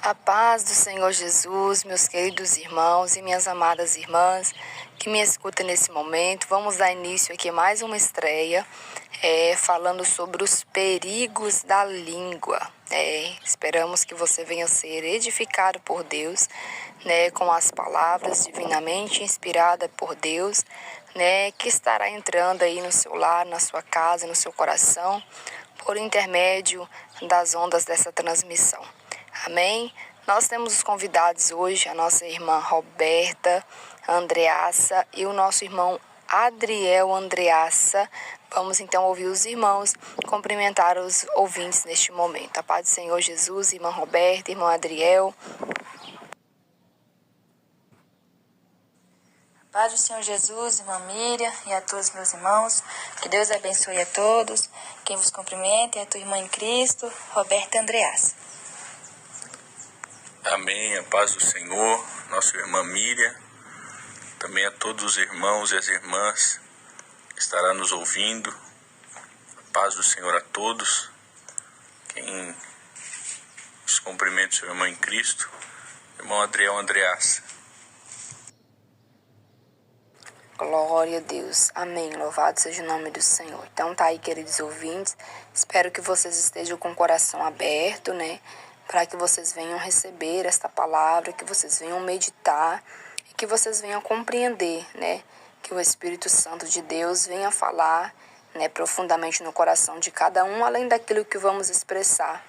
A paz do Senhor Jesus, meus queridos irmãos e minhas amadas irmãs que me escutam nesse momento. Vamos dar início aqui a mais uma estreia, falando sobre os perigos da língua. Esperamos que você venha ser edificado por Deus, com as palavras divinamente inspiradas por Deus, que estará entrando aí no seu lar, na sua casa, no seu coração, por intermédio das ondas dessa transmissão. Amém? Nós temos os convidados hoje, a nossa irmã Roberta Andreassa e o nosso irmão Adriel Andreassa. Vamos então ouvir os irmãos, cumprimentar os ouvintes neste momento. A paz do Senhor Jesus, irmã Roberta, irmão Adriel. A paz do Senhor Jesus, irmã Miriam e a todos meus irmãos. Que Deus abençoe a todos. Quem vos cumprimenta é a tua irmã em Cristo, Roberta Andreassa. Amém, a paz do Senhor, nossa irmã Miriam, também a todos os irmãos e as irmãs que estará nos ouvindo. A paz do Senhor a todos. Quem os cumprimenta, seu irmão em Cristo, irmão Adriel Andreassa. Glória a Deus. Amém. Louvado seja o nome do Senhor. Então tá aí, queridos ouvintes. Espero que vocês estejam com o coração aberto, para que vocês venham receber esta palavra, que vocês venham meditar e que vocês venham compreender, que o Espírito Santo de Deus venha falar, profundamente no coração de cada um, além daquilo que vamos expressar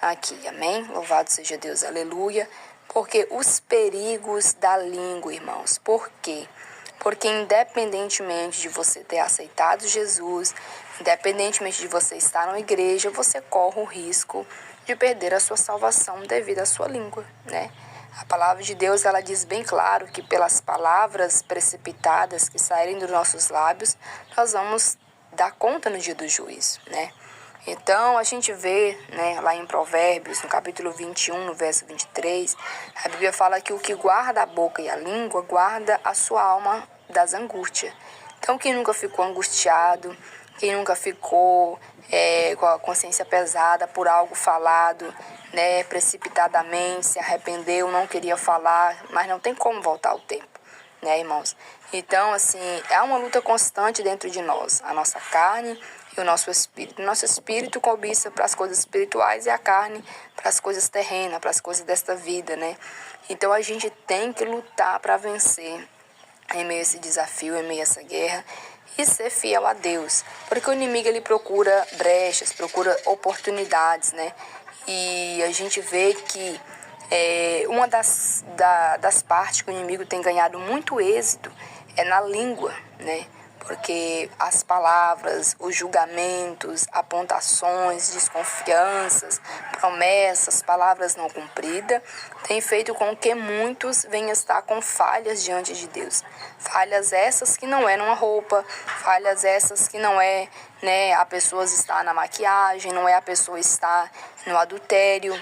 aqui. Amém? Louvado seja Deus. Aleluia. Porque os perigos da língua, irmãos. Por quê? Porque independentemente de você ter aceitado Jesus, independentemente de você estar na igreja, você corre o risco de perder a sua salvação devido à sua língua, A palavra de Deus, ela diz bem claro que pelas palavras precipitadas que saírem dos nossos lábios, nós vamos dar conta no dia do juízo, Então, a gente vê, lá em Provérbios, no capítulo 21, no verso 23, a Bíblia fala que o que guarda a boca e a língua, guarda a sua alma das angústias. Então, quem nunca ficou angustiado, quem nunca ficou com a consciência pesada por algo falado, precipitadamente, se arrependeu, não queria falar, mas não tem como voltar ao tempo, irmãos? Então, assim, é uma luta constante dentro de nós, a nossa carne e o nosso espírito. O nosso espírito cobiça para as coisas espirituais e a carne para as coisas terrenas, para as coisas desta vida, Então, a gente tem que lutar para vencer em meio a esse desafio, em meio a essa guerra, e ser fiel a Deus. Porque o inimigo, ele procura brechas, procura oportunidades, E a gente vê que uma das partes que o inimigo tem ganhado muito êxito é na língua, Porque as palavras, os julgamentos, apontações, desconfianças, promessas, palavras não cumpridas, têm feito com que muitos venham estar com falhas diante de Deus. Falhas essas que não é numa roupa, falhas essas que não é, a pessoa estar na maquiagem, não é a pessoa estar no adultério,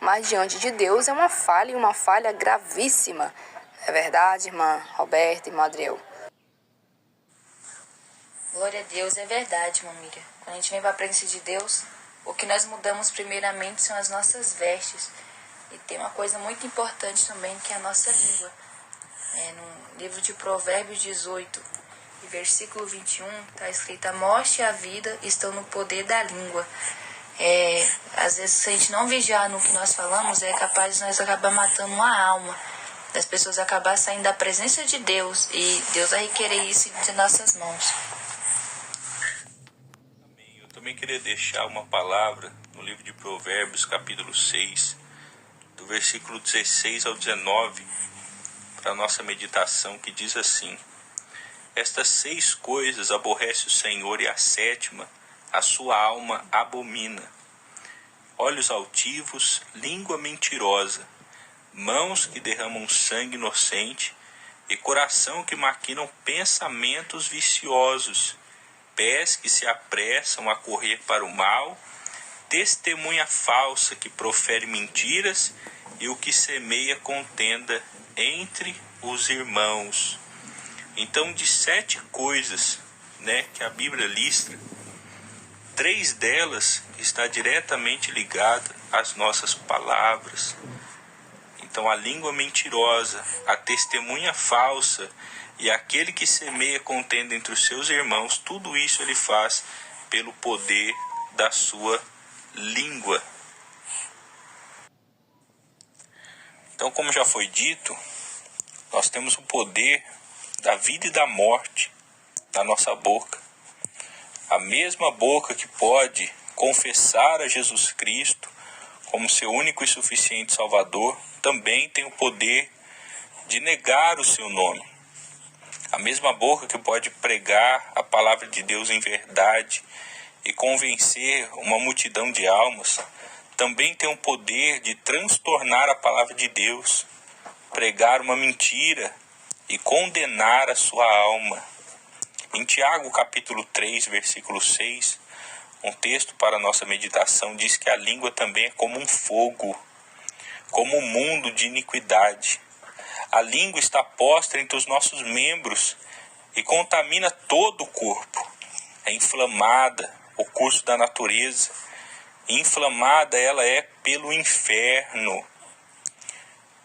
Mas diante de Deus é uma falha, e uma falha gravíssima. É verdade, irmã Roberta e irmã Adriel? Glória a Deus, é verdade, irmã Miriam. Quando a gente vem para a presença de Deus, o que nós mudamos primeiramente são as nossas vestes. E tem uma coisa muito importante também, que é a nossa língua. No livro de Provérbios 18, e versículo 21, está escrito: a morte e a vida estão no poder da língua. Às vezes, se a gente não vigiar no que nós falamos, é capaz de nós acabar matando uma alma, das pessoas acabar saindo da presença de Deus, e Deus vai requerer isso de nossas mãos. Amém. Eu também queria deixar uma palavra no livro de Provérbios, capítulo 6, do versículo 16 ao 19, para a nossa meditação, que diz assim: estas 6 coisas aborrece o Senhor, e a 7ª a sua alma abomina: olhos altivos, língua mentirosa, mãos que derramam sangue inocente, e coração que maquinam pensamentos viciosos, pés que se apressam a correr para o mal, testemunha falsa que profere mentiras, e o que semeia contenda entre os irmãos. Então, de 7 coisas, que a Bíblia lista, 3 delas está diretamente ligada às nossas palavras, Então a língua mentirosa, a testemunha falsa e aquele que semeia contenda entre os seus irmãos, tudo isso ele faz pelo poder da sua língua. Então, como já foi dito, nós temos o poder da vida e da morte na nossa boca. A mesma boca que pode confessar a Jesus Cristo como seu único e suficiente Salvador, também tem o poder de negar o seu nome. A mesma boca que pode pregar a palavra de Deus em verdade e convencer uma multidão de almas, também tem o poder de transtornar a palavra de Deus, pregar uma mentira e condenar a sua alma. Em Tiago capítulo 3, versículo 6, um texto para a nossa meditação diz que a língua também é como um fogo, como um mundo de iniquidade. A língua está posta entre os nossos membros e contamina todo o corpo. É inflamada, o curso da natureza. Inflamada ela é pelo inferno.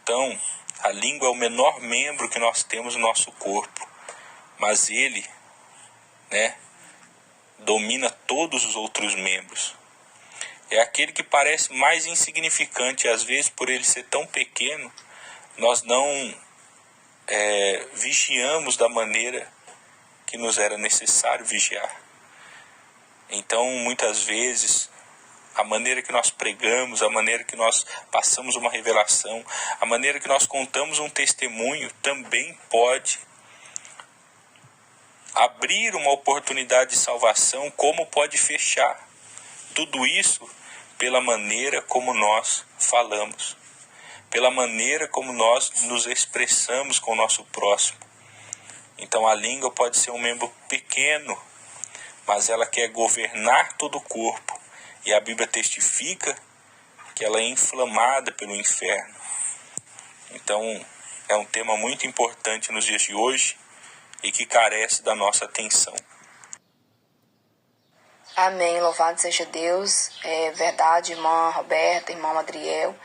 Então, a língua é o menor membro que nós temos no nosso corpo, mas ele, domina todos os outros membros. É aquele que parece mais insignificante, e às vezes por ele ser tão pequeno, nós não vigiamos da maneira que nos era necessário vigiar. Então, muitas vezes, a maneira que nós pregamos, a maneira que nós passamos uma revelação, a maneira que nós contamos um testemunho, também pode abrir uma oportunidade de salvação, como pode fechar. Tudo isso pela maneira como nós falamos, pela maneira como nós nos expressamos com o nosso próximo. Então a língua pode ser um membro pequeno, mas ela quer governar todo o corpo. E a Bíblia testifica que ela é inflamada pelo inferno. Então é um tema muito importante nos dias de hoje e que carece da nossa atenção. Amém, louvado seja Deus. É verdade, irmã Roberta, irmão Adriel.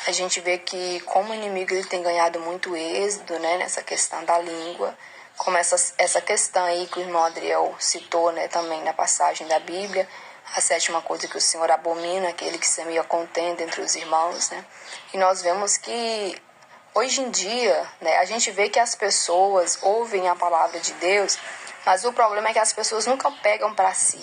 A gente vê que como o inimigo ele tem ganhado muito êxito, nessa questão da língua, como essa questão aí que o irmão Adriel citou, também na passagem da Bíblia, a sétima coisa que o Senhor abomina, aquele que semeia contenda entre os irmãos, E nós vemos que hoje em dia, a gente vê que as pessoas ouvem a palavra de Deus, mas o problema é que as pessoas nunca pegam para si.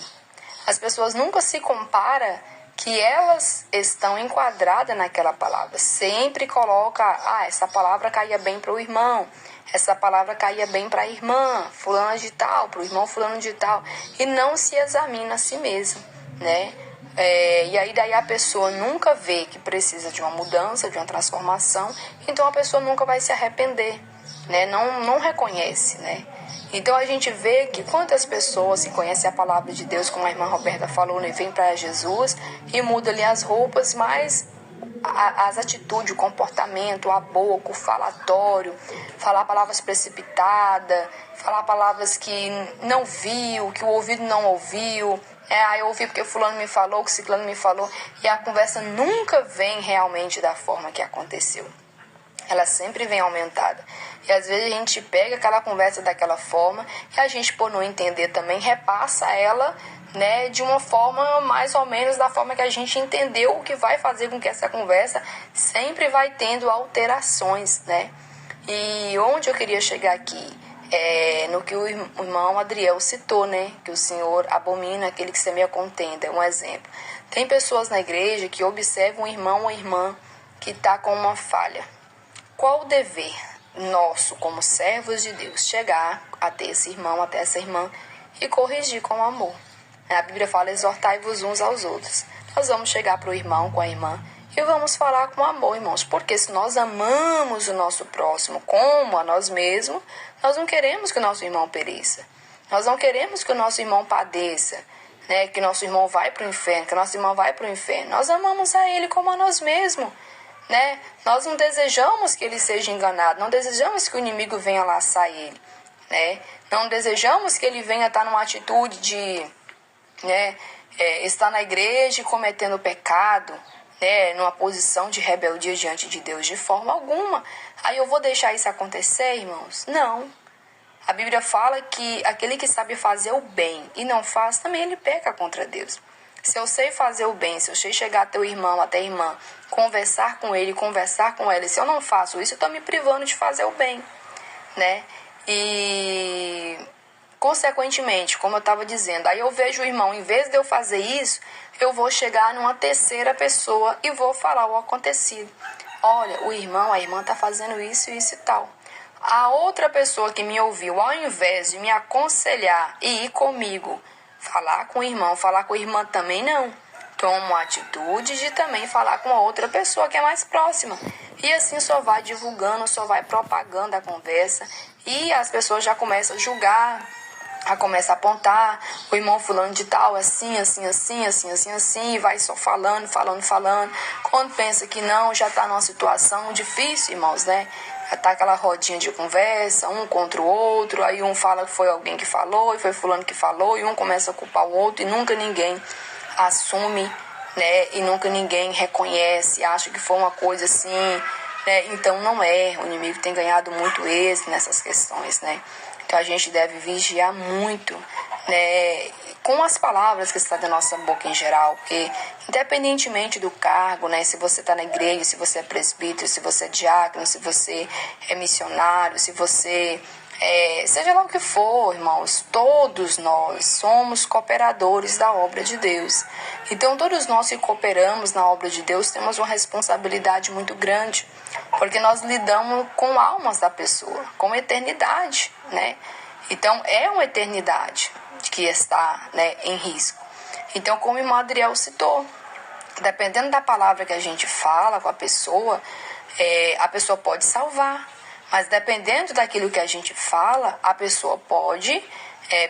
As pessoas nunca se comparam que elas estão enquadradas naquela palavra. Sempre coloca, essa palavra caía bem para o irmão, essa palavra caía bem para a irmã fulana de tal, para o irmão fulano de tal, e não se examina a si mesmo, E aí daí a pessoa nunca vê que precisa de uma mudança, de uma transformação, então a pessoa nunca vai se arrepender, não reconhece, Então a gente vê que quantas pessoas que conhecem a palavra de Deus, como a irmã Roberta falou, vem para Jesus e muda ali as roupas, mas as atitudes, o comportamento, a boca, o falatório, falar palavras precipitadas, falar palavras que não viu, que o ouvido não ouviu, eu ouvi porque fulano me falou, que ciclano me falou, e a conversa nunca vem realmente da forma que aconteceu. Ela sempre vem aumentada. E às vezes a gente pega aquela conversa daquela forma e a gente, por não entender também, repassa ela, de uma forma mais ou menos da forma que a gente entendeu, o que vai fazer com que essa conversa sempre vai tendo alterações, E onde eu queria chegar aqui no que o irmão Adriel citou, que o Senhor abomina aquele que semeia contenda, é um exemplo. Tem pessoas na igreja que observam um irmão ou irmã que está com uma falha. Qual o dever nosso, como servos de Deus, chegar até esse irmão, até essa irmã e corrigir com amor? A Bíblia fala, exortai-vos uns aos outros. Nós vamos chegar para o irmão, com a irmã, e vamos falar com amor, irmãos, porque se nós amamos o nosso próximo como a nós mesmos, nós não queremos que o nosso irmão pereça. Nós não queremos que o nosso irmão padeça, que nosso irmão vai para o inferno, que nossa irmã vai para o inferno. Nós amamos a ele como a nós mesmos. Nós não desejamos que ele seja enganado, não desejamos que o inimigo venha laçar ele, Não desejamos que ele venha estar numa atitude de estar na igreja e cometendo pecado, né, numa posição de rebeldia diante de Deus de forma alguma. Aí eu vou deixar isso acontecer, irmãos? Não. A Bíblia fala que aquele que sabe fazer o bem e não faz, também ele peca contra Deus. Se eu sei fazer o bem, se eu sei chegar até o irmão, até a irmã, conversar com ele, conversar com ela, e se eu não faço isso, eu estou me privando de fazer o bem, né? E, consequentemente, como eu estava dizendo, aí eu vejo o irmão, em vez de eu fazer isso, eu vou chegar numa terceira pessoa e vou falar o acontecido. Olha, o irmão, a irmã está fazendo isso, isso e tal. A outra pessoa que me ouviu, ao invés de me aconselhar e ir comigo, falar com o irmão, falar com a irmã também não. Toma a atitude de também falar com a outra pessoa que é mais próxima. E assim só vai divulgando, só vai propagando a conversa. E as pessoas já começam a julgar, começa a apontar, o irmão fulano de tal, assim, e vai só falando. Quando pensa que não, já está numa situação difícil, irmãos, né? Já tá aquela rodinha de conversa, um contra o outro, aí um fala que foi alguém que falou, e foi fulano que falou, e um começa a culpar o outro, e nunca ninguém assume, né? E nunca ninguém reconhece, acha que foi uma coisa assim, né? Então não é, o inimigo tem ganhado muito êxito nessas questões, né? Então a gente deve vigiar muito, né, com as palavras que estão da nossa boca em geral, porque independentemente do cargo, né, se você está na igreja, se você é presbítero, se você é diácono, se você é missionário, se você seja lá o que for, irmãos, todos nós somos cooperadores da obra de Deus. Então todos nós que cooperamos na obra de Deus temos uma responsabilidade muito grande, porque nós lidamos com almas da pessoa, com eternidade, né? Então é uma eternidade que está, né, em risco. Então, como o irmão Adriel citou, dependendo da palavra que a gente fala com a pessoa pode salvar. Mas dependendo daquilo que a gente fala, a pessoa pode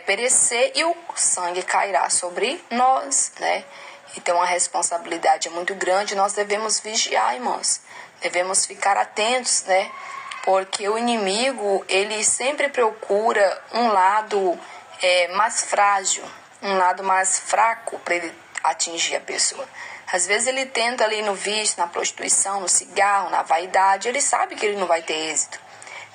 perecer e o sangue cairá sobre nós, né? Então a responsabilidade é muito grande, nós devemos vigiar, irmãos. Devemos ficar atentos, né? Porque o inimigo, ele sempre procura um lado mais frágil, um lado mais fraco para ele atingir a pessoa. Às vezes ele tenta ali no vício, na prostituição, no cigarro, na vaidade, ele sabe que ele não vai ter êxito,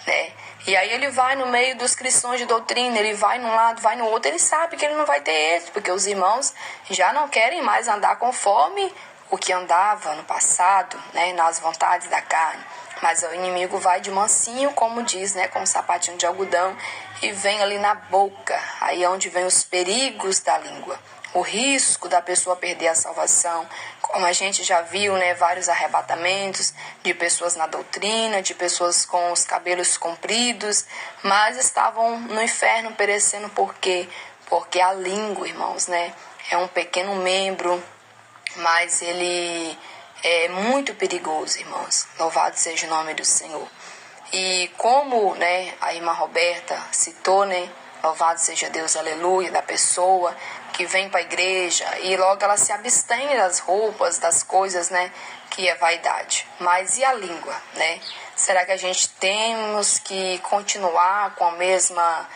né? E aí ele vai no meio dos cristãos de doutrina, ele vai num lado, vai no outro, ele sabe que ele não vai ter êxito, porque os irmãos já não querem mais andar conforme o que andava no passado, né, nas vontades da carne. Mas o inimigo vai de mansinho, como diz, né, com um sapatinho de algodão, e vem ali na boca, aí é onde vem os perigos da língua, o risco da pessoa perder a salvação, como a gente já viu, né, vários arrebatamentos de pessoas na doutrina, de pessoas com os cabelos compridos, mas estavam no inferno perecendo por quê? Porque a língua, irmãos, né, é um pequeno membro, mas ele é muito perigoso, irmãos. Louvado seja o nome do Senhor. E como, né, a irmã Roberta citou, né, louvado seja Deus, aleluia, da pessoa que vem para a igreja e logo ela se abstém das roupas, das coisas, né, que é vaidade. Mas e a língua, né? Será que a gente temos que continuar com a mesma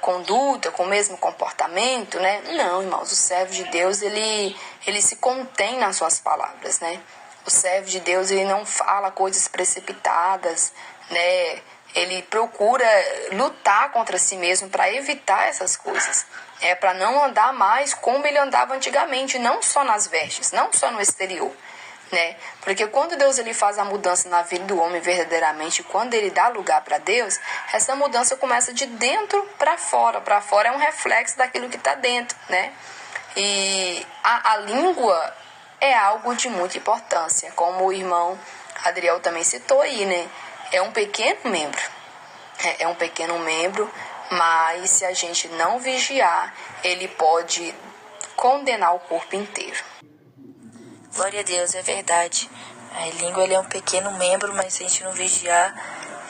conduta, com o mesmo comportamento, né? Não, irmãos, o servo de Deus, ele se contém nas suas palavras, né? O servo de Deus, ele não fala coisas precipitadas, né? Ele procura lutar contra si mesmo para evitar essas coisas. Para não andar mais como ele andava antigamente, não só nas vestes, não só no exterior, né? Porque quando Deus ele faz a mudança na vida do homem verdadeiramente, quando ele dá lugar para Deus, essa mudança começa de dentro para fora. Para fora é um reflexo daquilo que está dentro, né? E a língua é algo de muita importância, como o irmão Adriel também citou aí, né? É um pequeno membro, mas se a gente não vigiar, ele pode condenar o corpo inteiro. Glória a Deus, é verdade. A língua é um pequeno membro, mas se a gente não vigiar,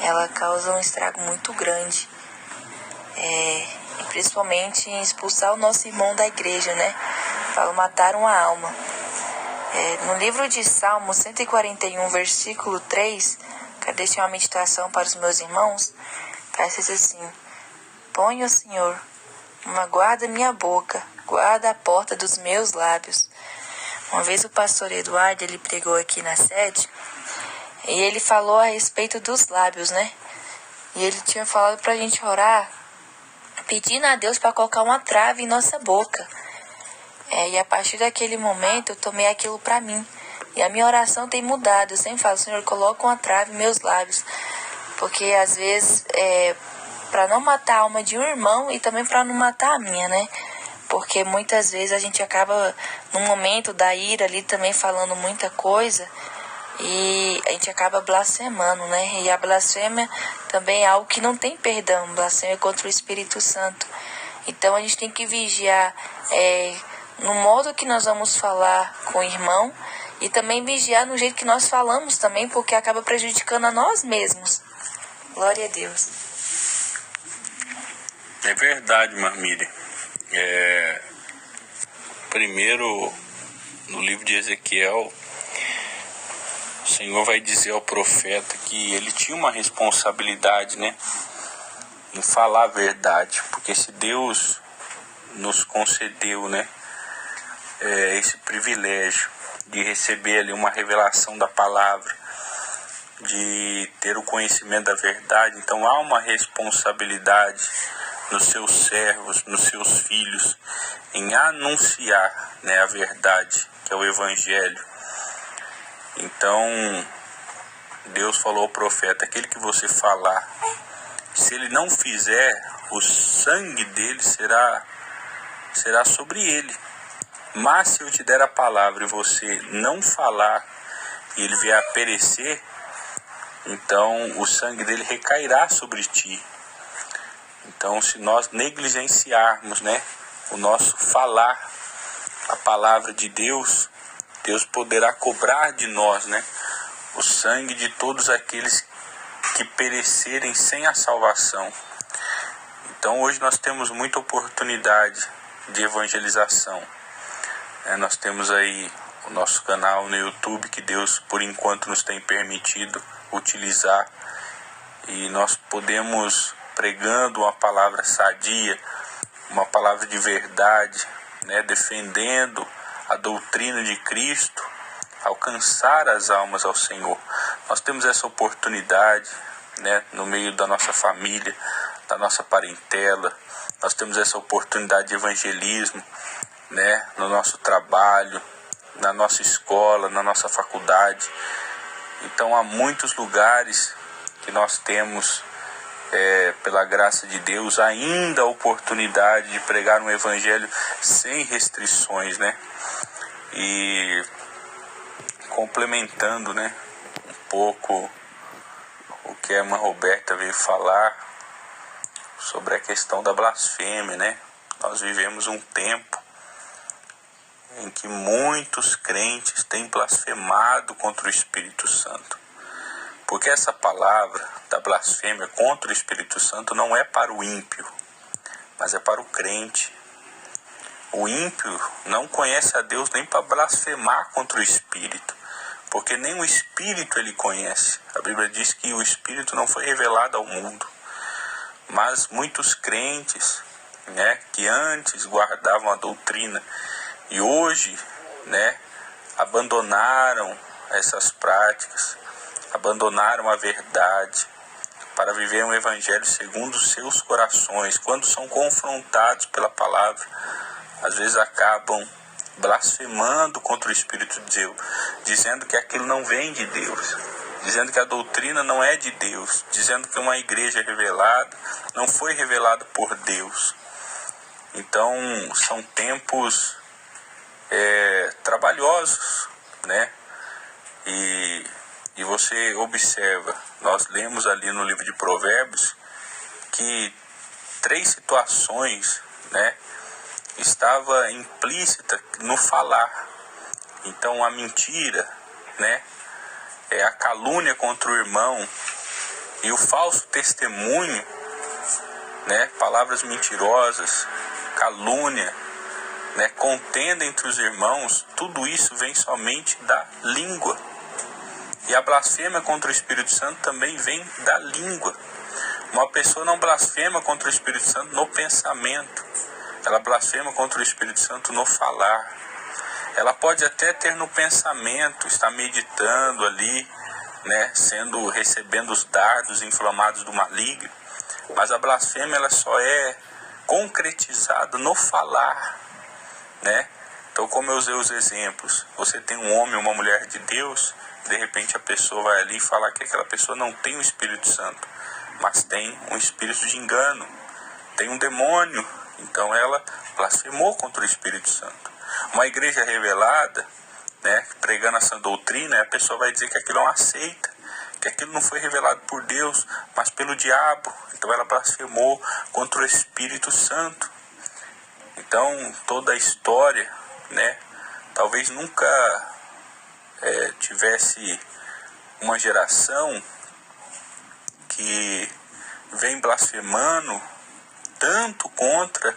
ela causa um estrago muito grande. E principalmente em expulsar o nosso irmão da igreja, né? Para matar uma alma. No livro de Salmo 141, versículo 3, quero deixar uma meditação para os meus irmãos. Parece assim: põe, ó Senhor, uma guarda minha boca, guarda a porta dos meus lábios. Uma vez o pastor Eduardo, ele pregou aqui na sede, e ele falou a respeito dos lábios, né? E ele tinha falado pra gente orar, pedindo a Deus para colocar uma trave em nossa boca. E a partir daquele momento eu tomei aquilo pra mim. E a minha oração tem mudado. Eu sempre falo, Senhor, coloca uma trave em meus lábios. Porque às vezes, para não matar a alma de um irmão e também para não matar a minha, né? Porque muitas vezes a gente acaba, no momento da ira ali, também falando muita coisa. E a gente acaba blasfemando, né? E a blasfêmia também é algo que não tem perdão. Blasfêmia contra o Espírito Santo. Então a gente tem que vigiar no modo que nós vamos falar com o irmão. E também vigiar no jeito que nós falamos também, porque acaba prejudicando a nós mesmos. Glória a Deus. É verdade, Marmília. Primeiro, no livro de Ezequiel, o Senhor vai dizer ao profeta que ele tinha uma responsabilidade, né, em falar a verdade, porque se Deus nos concedeu, né, esse privilégio de receber ali uma revelação da palavra, de ter o conhecimento da verdade, então há uma responsabilidade nos seus servos, nos seus filhos, em anunciar, né, a verdade, que é o Evangelho. Então, Deus falou ao profeta, aquele que você falar, se ele não fizer, o sangue dele será sobre ele. Mas se eu te der a palavra e você não falar, e ele vier a perecer, então o sangue dele recairá sobre ti. Então, se nós negligenciarmos, né, o nosso falar, a palavra de Deus, Deus poderá cobrar de nós, né, o sangue de todos aqueles que perecerem sem a salvação. Então, hoje nós temos muita oportunidade de evangelização. Nós temos aí o nosso canal no YouTube, que Deus, por enquanto, nos tem permitido utilizar. E nós podemos, pregando uma palavra sadia, uma palavra de verdade, né, defendendo a doutrina de Cristo, alcançar as almas ao Senhor. Nós temos essa oportunidade, né, no meio da nossa família, da nossa parentela. Nós temos essa oportunidade de evangelismo, né, no nosso trabalho, na nossa escola, na nossa faculdade. Então há muitos lugares que nós temos, pela graça de Deus, ainda a oportunidade de pregar um evangelho sem restrições, né? E complementando, né, um pouco o que a irmã Roberta veio falar sobre a questão da blasfêmia, né? Nós vivemos um tempo em que muitos crentes têm blasfemado contra o Espírito Santo. Porque essa palavra da blasfêmia contra o Espírito Santo não é para o ímpio, mas é para o crente. O ímpio não conhece a Deus nem para blasfemar contra o Espírito, porque nem o Espírito ele conhece. A Bíblia diz que o Espírito não foi revelado ao mundo. Mas muitos crentes, né, que antes guardavam a doutrina e hoje, né, abandonaram essas práticas, abandonaram a verdade para viver um evangelho segundo os seus corações. Quando são confrontados pela palavra, às vezes acabam blasfemando contra o Espírito de Deus, dizendo que aquilo não vem de Deus, dizendo que a doutrina não é de Deus, dizendo que uma igreja revelada não foi revelada por Deus. Então são tempos trabalhosos, né? E você observa, nós lemos ali no livro de Provérbios que 3 situações, né, estava implícita no falar. Então a mentira, né, a calúnia contra o irmão e o falso testemunho, né, palavras mentirosas, calúnia, né, contenda entre os irmãos, tudo isso vem somente da língua. E a blasfêmia contra o Espírito Santo também vem da língua. Uma pessoa não blasfema contra o Espírito Santo no pensamento, ela blasfema contra o Espírito Santo no falar. ela pode até ter no pensamento, estar meditando ali, né, recebendo os dardos inflamados do maligno, mas a blasfêmia ela só é concretizada no falar, né? Então, como eu usei os exemplos, você tem um homem ou uma mulher de Deus, de repente a pessoa vai ali falar que aquela pessoa não tem o Espírito Santo, mas tem um espírito de engano, tem um demônio, então ela blasfemou contra o Espírito Santo. Uma igreja revelada, né, pregando a sã doutrina, a pessoa vai dizer que aquilo é uma seita, que aquilo não foi revelado por Deus, mas pelo diabo. Então ela blasfemou contra o Espírito Santo. Então toda a história, né, talvez nunca tivesse uma geração que vem blasfemando tanto contra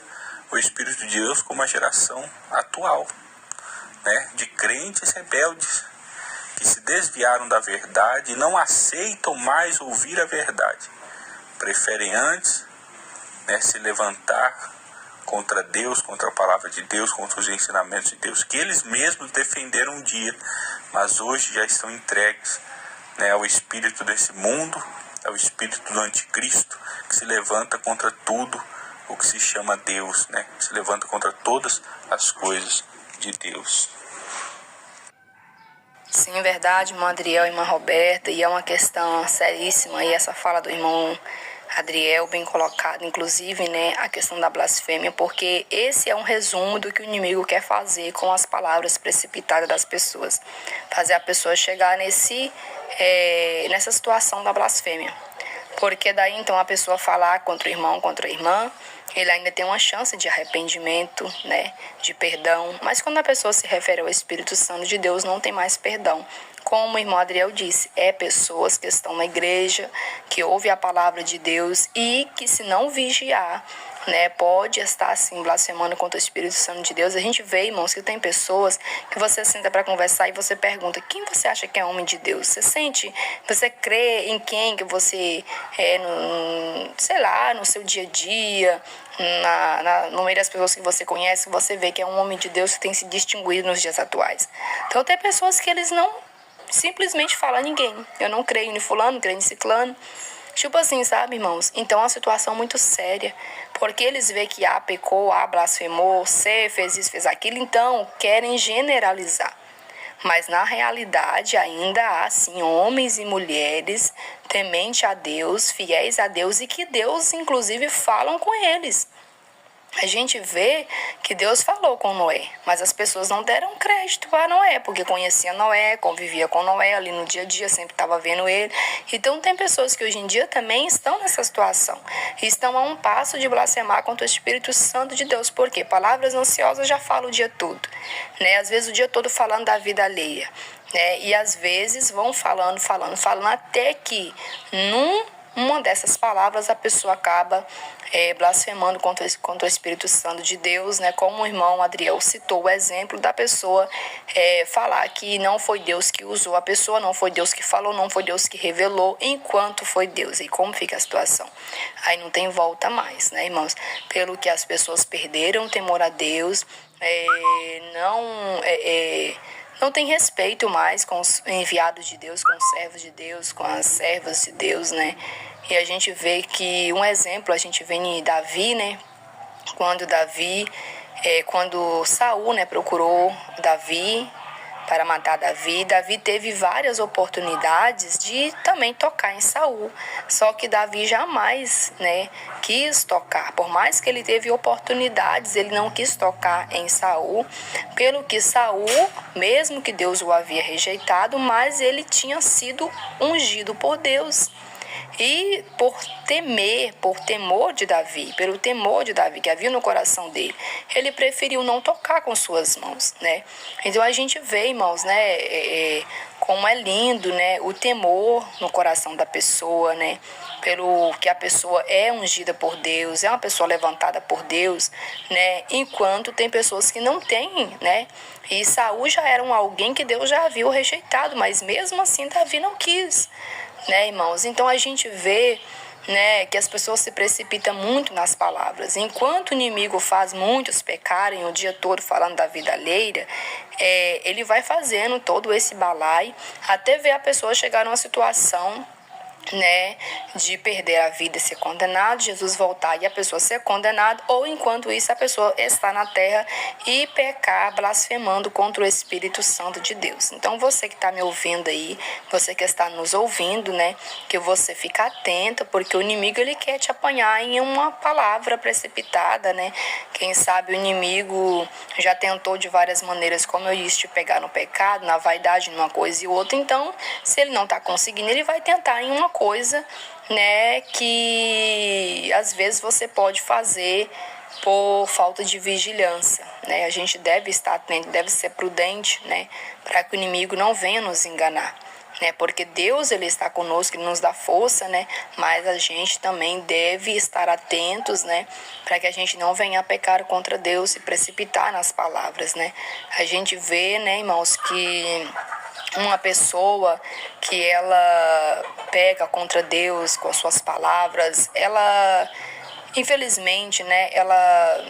o Espírito de Deus como a geração atual, né, de crentes rebeldes que se desviaram da verdade e não aceitam mais ouvir a verdade. Preferem antes, né, se levantar contra Deus, contra a palavra de Deus, contra os ensinamentos de Deus, que eles mesmos defenderam um dia, mas hoje já estão entregues, né, ao espírito desse mundo, ao espírito do anticristo, que se levanta contra tudo o que se chama Deus, né, que se levanta contra todas as coisas de Deus. Sim, verdade, irmão Adriel e irmã Roberta, e é uma questão seríssima, e essa fala do irmão Adriel, bem colocado, inclusive, né, a questão da blasfêmia, porque esse é um resumo do que o inimigo quer fazer com as palavras precipitadas das pessoas, fazer a pessoa chegar nessa situação da blasfêmia, porque daí então a pessoa falar contra o irmão, contra a irmã, ele ainda tem uma chance de arrependimento, né, de perdão, mas quando a pessoa se refere ao Espírito Santo de Deus, não tem mais perdão. Como o irmão Adriel disse, pessoas que estão na igreja, que ouvem a palavra de Deus e que, se não vigiar, né, pode estar assim blasfemando contra o Espírito Santo de Deus. A gente vê, irmãos, que tem pessoas que você senta para conversar e você pergunta: quem você acha que é homem de Deus? Você crê em quem que você é, sei lá, no seu dia a dia, no meio das pessoas que você conhece, você vê que é um homem de Deus que tem se distinguido nos dias atuais. Então tem pessoas que eles não simplesmente falam a ninguém: eu não creio em fulano, não creio em ciclano. Tipo assim, sabe, irmãos? Então é uma situação muito séria, porque eles veem que A pecou, A blasfemou, C fez isso, fez aquilo, então querem generalizar. Mas na realidade ainda há, sim, homens e mulheres temente a Deus, fiéis a Deus, e que Deus, inclusive, falam com eles. A gente vê que Deus falou com Noé, mas as pessoas não deram crédito para Noé, porque conhecia Noé, convivia com Noé ali no dia a dia, sempre estava vendo ele. Então tem pessoas que hoje em dia também estão nessa situação, estão a um passo de blasfemar contra o Espírito Santo de Deus, porque palavras ansiosas já falam o dia todo, né? Às vezes o dia todo falando da vida alheia, né? E às vezes vão falando, até que numa dessas palavras a pessoa acaba blasfemando contra o Espírito Santo de Deus, né? Como o irmão Adriel citou o exemplo da pessoa falar que não foi Deus que usou a pessoa, não foi Deus que falou, não foi Deus que revelou, enquanto foi Deus. E como fica a situação? Aí não tem volta mais, né, irmãos? Pelo que as pessoas perderam o temor a Deus, não tem respeito mais com os enviados de Deus, com os servos de Deus, com as servas de Deus, né? E a gente vê que um exemplo, a gente vê em Davi, né? Quando Saul, né, procurou Davi para matar Davi, Davi teve várias oportunidades de também tocar em Saul. Só que Davi jamais, né, quis tocar. Por mais que ele teve oportunidades, ele não quis tocar em Saul, pelo que Saul, mesmo que Deus o havia rejeitado, mas ele tinha sido ungido por Deus. E por temor de Davi, pelo temor de Davi que havia no coração dele, ele preferiu não tocar com suas mãos, né? Então a gente vê, irmãos, né, como é lindo, né, o temor no coração da pessoa, né? Pelo que a pessoa é ungida por Deus, é uma pessoa levantada por Deus, né? Enquanto tem pessoas que não têm, né? E Saul já era alguém que Deus já havia rejeitado, mas mesmo assim Davi não quis, né, irmãos? Então a gente vê né, que as pessoas se precipitam muito nas palavras. Enquanto o inimigo faz muitos pecarem o dia todo falando da vida alheia, ele vai fazendo todo esse balaio até ver a pessoa chegar numa situação, né, de perder a vida e ser condenado, Jesus voltar e a pessoa ser condenada, ou enquanto isso a pessoa está na terra e pecar, blasfemando contra o Espírito Santo de Deus. Então você que está me ouvindo aí, você que está nos ouvindo, né, que você fica atento, porque o inimigo ele quer te apanhar em uma palavra precipitada, né? Quem sabe o inimigo já tentou de várias maneiras, como eu disse, te pegar no pecado, na vaidade, numa coisa e outra. Então, se ele não está conseguindo, ele vai tentar em uma coisa, né, que às vezes você pode fazer por falta de vigilância, né? A gente deve estar atento, deve ser prudente, né, para que o inimigo não venha nos enganar, né? Porque Deus ele está conosco, ele nos dá força, né? Mas a gente também deve estar atentos, né, para que a gente não venha a pecar contra Deus e precipitar nas palavras, né? A gente vê, né, irmãos, que uma pessoa que ela peca contra Deus com as suas palavras, ela, infelizmente, né, ela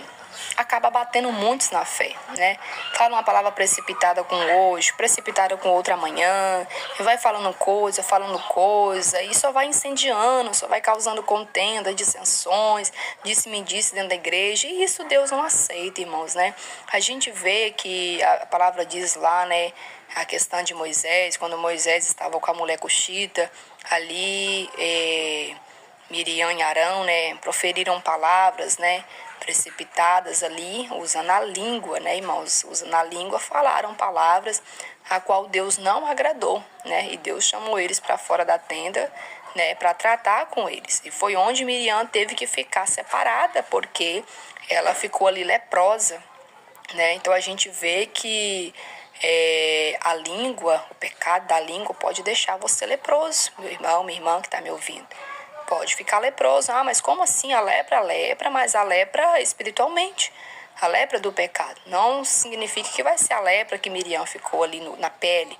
acaba batendo muitos na fé, né? Fala uma palavra precipitada com hoje, precipitada com outra amanhã, e vai falando coisa, e só vai incendiando, só vai causando contenda, dissensões, disse-me-disse dentro da igreja, e isso Deus não aceita, irmãos, né? A gente vê que a palavra diz lá, né, a questão de Moisés, quando Moisés estava com a mulher cuxita, ali Miriam e Arão, né, proferiram palavras, né, precipitadas ali, usando a língua, né, irmãos, usando a língua, falaram palavras a qual Deus não agradou, né, e Deus chamou eles para fora da tenda, né, para tratar com eles. E foi onde Miriam teve que ficar separada, porque ela ficou ali leprosa, né. Então a gente vê que a língua, o pecado da língua pode deixar você leproso, meu irmão, minha irmã que está me ouvindo. Pode ficar leproso. Ah, mas como assim? A lepra, mas a lepra espiritualmente. A lepra do pecado. Não significa que vai ser a lepra que Miriam ficou ali na pele,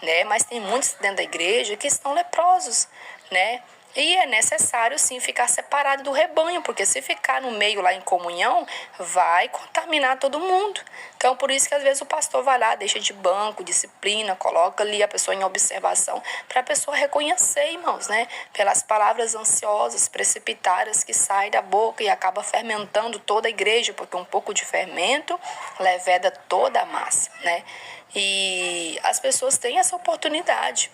né? Mas tem muitos dentro da igreja que estão leprosos, né? E é necessário, sim, ficar separado do rebanho, porque se ficar no meio lá em comunhão, vai contaminar todo mundo. Então, por isso que às vezes o pastor vai lá, deixa de banco, disciplina, coloca ali a pessoa em observação, para a pessoa reconhecer, irmãos, né? Pelas palavras ansiosas, precipitadas que saem da boca e acaba fermentando toda a igreja, porque um pouco de fermento leveda toda a massa, né? E as pessoas têm essa oportunidade,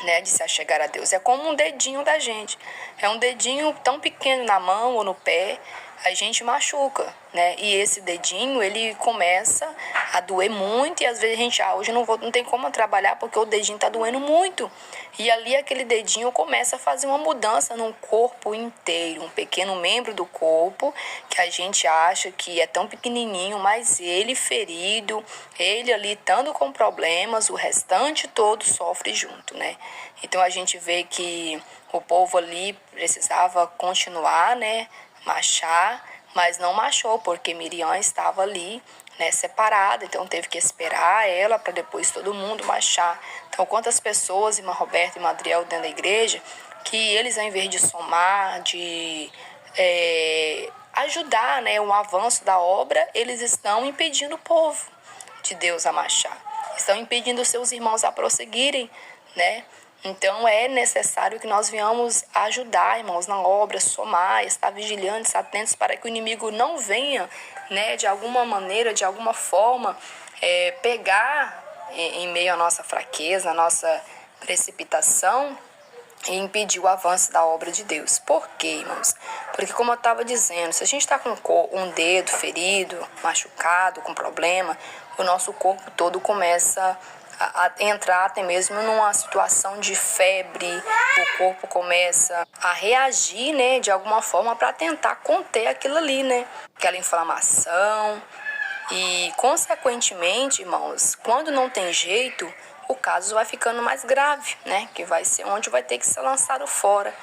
né, de se achegar a Deus. É como um dedinho da gente. É um dedinho tão pequeno na mão ou no pé, a gente machuca, né? E esse dedinho, ele começa a doer muito e às vezes a gente, hoje não tem como trabalhar porque o dedinho tá doendo muito. E ali aquele dedinho começa a fazer uma mudança no corpo inteiro, um pequeno membro do corpo que a gente acha que é tão pequenininho, mas ele ferido, ele ali estando com problemas, o restante todo sofre junto, né? Então a gente vê que o povo ali precisava continuar, né, marchar, mas não marchou porque Miriam estava ali, né, separada, então teve que esperar ela para depois todo mundo marchar. Então quantas pessoas, irmã Roberta e irmã Adriel dentro da igreja, que eles ao invés de somar, de ajudar, né, o avanço da obra, eles estão impedindo o povo de Deus a marchar, estão impedindo os seus irmãos a prosseguirem, né? Então é necessário que nós venhamos ajudar, irmãos, na obra, somar, estar vigilantes, atentos para que o inimigo não venha, né, de alguma maneira, de alguma forma, pegar em meio à nossa fraqueza, à nossa precipitação e impedir o avanço da obra de Deus. Por quê, irmãos? Porque, como eu estava dizendo, se a gente está com um dedo ferido, machucado, com problema, o nosso corpo todo começa a entrar até mesmo numa situação de febre, o corpo começa a reagir, né, de alguma forma para tentar conter aquilo ali, né, aquela inflamação. E, consequentemente, irmãos, quando não tem jeito, o caso vai ficando mais grave, né, que vai ser onde vai ter que ser lançado fora.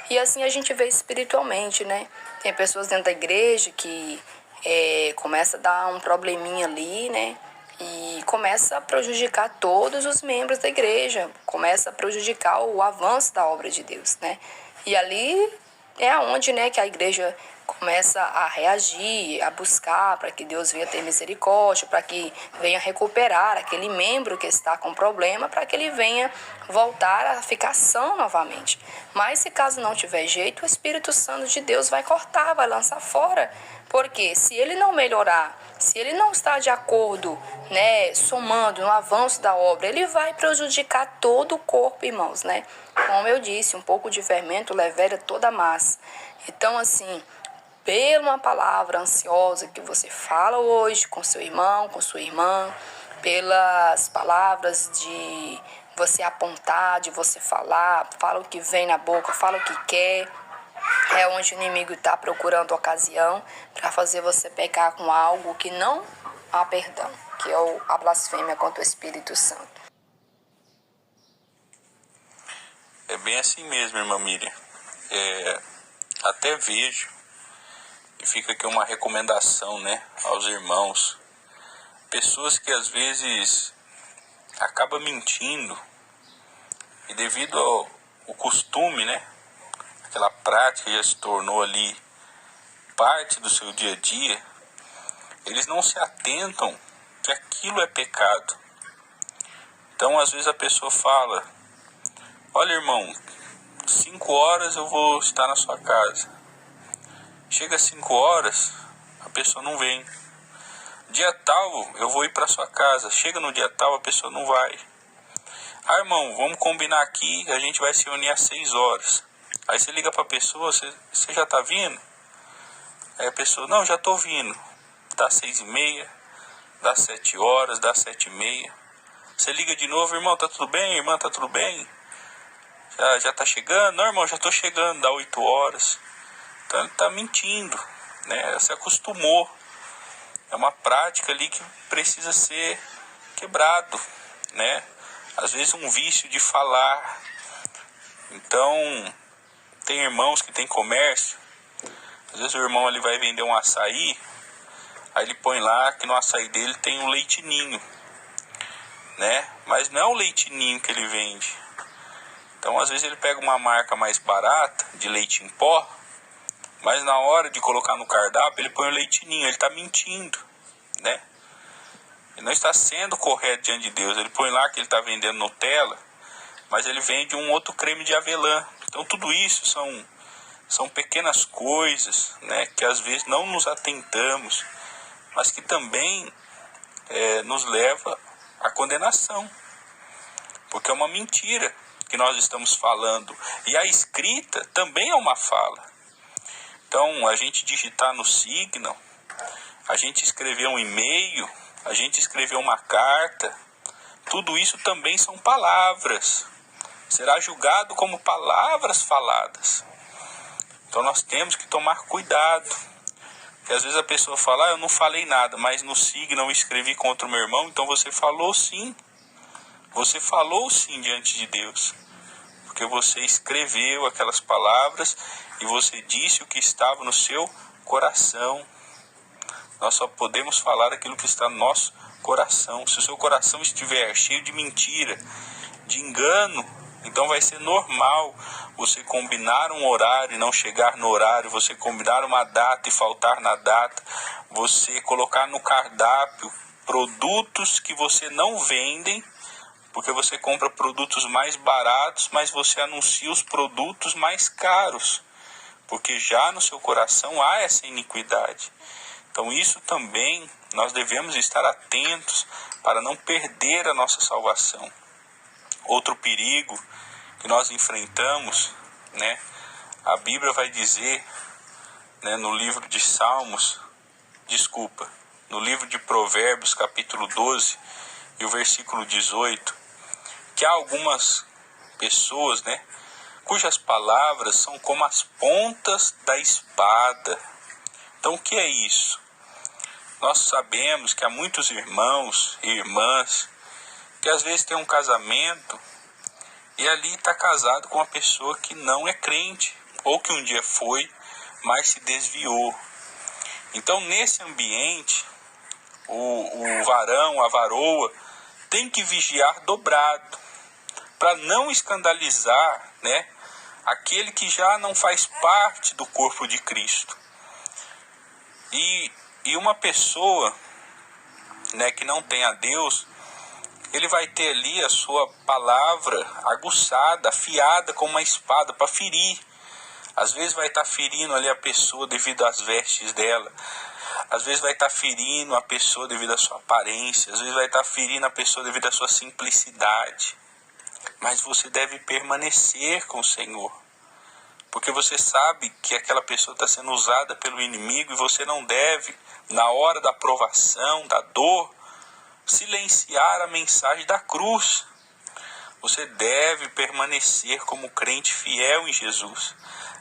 E assim a gente vê espiritualmente, né, tem pessoas dentro da igreja que começa a dar um probleminha ali, né, e começa a prejudicar todos os membros da igreja, começa a prejudicar o avanço da obra de Deus, né? E ali é onde, né, que a igreja começa a reagir, a buscar para que Deus venha ter misericórdia, para que venha recuperar aquele membro que está com problema, para que ele venha voltar a ficar são novamente. Mas se caso não tiver jeito, o Espírito Santo de Deus vai cortar, vai lançar fora. Porque se ele não melhorar, se ele não está de acordo, né, somando no avanço da obra, ele vai prejudicar todo o corpo, irmãos, né? Como eu disse, um pouco de fermento leveda toda a massa. Então, assim, pela uma palavra ansiosa que você fala hoje com seu irmão, com sua irmã, pelas palavras de você apontar, de você falar, fala o que vem na boca, fala o que quer, é onde o inimigo está procurando ocasião para fazer você pecar com algo que não há perdão, que é a blasfêmia contra o Espírito Santo. É bem assim mesmo, irmã Miriam. Até vejo, e fica aqui uma recomendação, né, aos irmãos. Pessoas que às vezes acabam mentindo e devido ao costume, né, aquela prática já se tornou ali parte do seu dia a dia, eles não se atentam que aquilo é pecado. Então às vezes a pessoa fala: olha, irmão, 5 horas eu vou estar na sua casa. Chega às 5 horas, a pessoa não vem. Dia tal, eu vou ir para sua casa. Chega no dia tal, a pessoa não vai. Ah, irmão, vamos combinar aqui, a gente vai se reunir às 6 horas. Aí você liga para a pessoa: você já tá vindo? Aí a pessoa: não, já tô vindo. Dá 6h30, dá 7 horas, dá 7h30. Você liga de novo: irmão, tá tudo bem? Irmã, tá tudo bem? Já tá chegando? Não, irmão, já tô chegando, dá 8 horas. Então ele tá mentindo, né? Se acostumou. É uma prática ali que precisa ser quebrado, né? Às vezes um vício de falar. Então, tem irmãos que tem comércio. Às vezes o irmão ali vai vender um açaí, aí ele põe lá que no açaí dele tem um leite ninho, né? Mas não é o leite ninho que ele vende. Então às vezes ele pega uma marca mais barata de leite em pó, mas na hora de colocar no cardápio ele põe o leite ninho. Ele está mentindo, né? Ele não está sendo correto diante de Deus. Ele põe lá que ele está vendendo Nutella, mas ele vende um outro creme de avelã. Então tudo isso são pequenas coisas, né, que às vezes não nos atentamos, mas que também nos leva à condenação, porque é uma mentira que nós estamos falando, e a escrita também é uma fala. Então a gente digitar no Signal, a gente escrever um e-mail, a gente escrever uma carta, tudo isso também são palavras, será julgado como palavras faladas. Então nós temos que tomar cuidado, porque às vezes a pessoa fala: eu não falei nada, mas no Signal eu escrevi contra o meu irmão. Então você falou sim diante de Deus, porque você escreveu aquelas palavras e você disse o que estava no seu coração. Nós só podemos falar aquilo que está no nosso coração. Se o seu coração estiver cheio de mentira, de engano, então vai ser normal você combinar um horário e não chegar no horário, você combinar uma data e faltar na data, você colocar no cardápio produtos que você não vende, porque você compra produtos mais baratos, mas você anuncia os produtos mais caros, porque já no seu coração há essa iniquidade. Então isso também nós devemos estar atentos para não perder a nossa salvação. Outro perigo que nós enfrentamos, né? A Bíblia vai dizer, né, no livro de no livro de Provérbios, capítulo 12, e o versículo 18, que há algumas pessoas, né, cujas palavras são como as pontas da espada. Então o que é isso? Nós sabemos que há muitos irmãos e irmãs que às vezes tem um casamento e ali está casado com uma pessoa que não é crente, ou que um dia foi, mas se desviou. Então nesse ambiente, o varão, a varoa, tem que vigiar dobrado, para não escandalizar, né, aquele que já não faz parte do corpo de Cristo. E uma pessoa, né, que não tem a Deus, ele vai ter ali a sua palavra aguçada, afiada como uma espada para ferir. Às vezes vai estar ferindo ali a pessoa devido às vestes dela. Às vezes vai estar ferindo a pessoa devido à sua aparência. Às vezes vai estar ferindo a pessoa devido à sua simplicidade. Mas você deve permanecer com o Senhor. Porque você sabe que aquela pessoa está sendo usada pelo inimigo e você não deve, na hora da provação, da dor, silenciar a mensagem da cruz. Você deve permanecer como crente fiel em Jesus.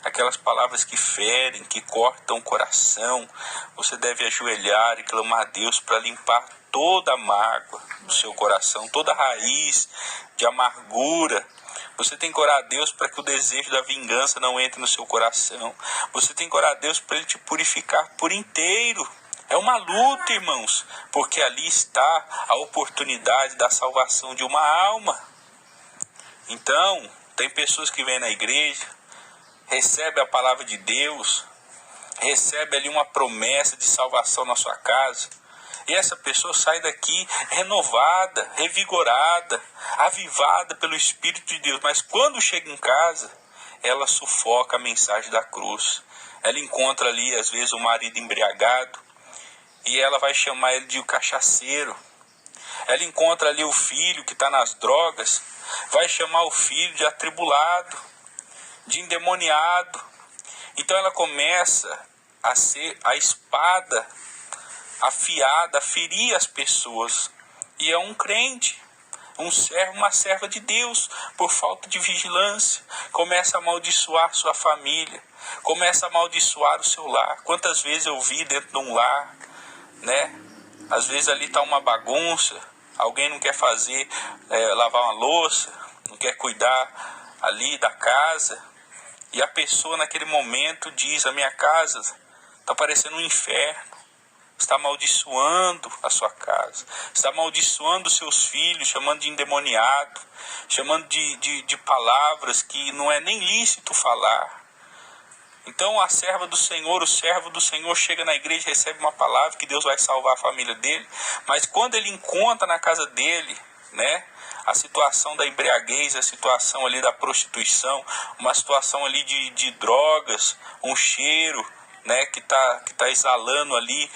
Aquelas palavras que ferem, que cortam o coração, você deve ajoelhar e clamar a Deus para limpar toda a mágoa do seu coração, toda a raiz de amargura. Você tem que orar a Deus para que o desejo da vingança não entre no seu coração. Você tem que orar a Deus para Ele te purificar por inteiro. É uma luta, irmãos, porque ali está a oportunidade da salvação de uma alma. Então, tem pessoas que vêm na igreja, recebe a palavra de Deus, recebe ali uma promessa de salvação na sua casa, e essa pessoa sai daqui renovada, revigorada, avivada pelo Espírito de Deus, mas quando chega em casa, ela sufoca a mensagem da cruz. Ela encontra ali, às vezes, o marido embriagado, e ela vai chamar ele de o cachaceiro. Ela encontra ali o filho que está nas drogas, vai chamar o filho de atribulado, de endemoniado. Então ela começa a ser a espada afiada, a ferir as pessoas. E é um crente, um servo, uma serva de Deus, por falta de vigilância, começa a amaldiçoar sua família, começa a amaldiçoar o seu lar. Quantas vezes eu vi dentro de um lar, né? Às vezes ali está uma bagunça, alguém não quer fazer, lavar uma louça, não quer cuidar ali da casa, e a pessoa naquele momento diz: a minha casa está parecendo um inferno. Está amaldiçoando a sua casa, está amaldiçoando os seus filhos, chamando de endemoniado, chamando de palavras que não é nem lícito falar. Então a serva do Senhor, o servo do Senhor chega na igreja, recebe uma palavra que Deus vai salvar a família dele, mas quando ele encontra na casa dele, né, a situação da embriaguez, a situação ali da prostituição, uma situação ali de drogas, um cheiro, né, que tá exalando ali.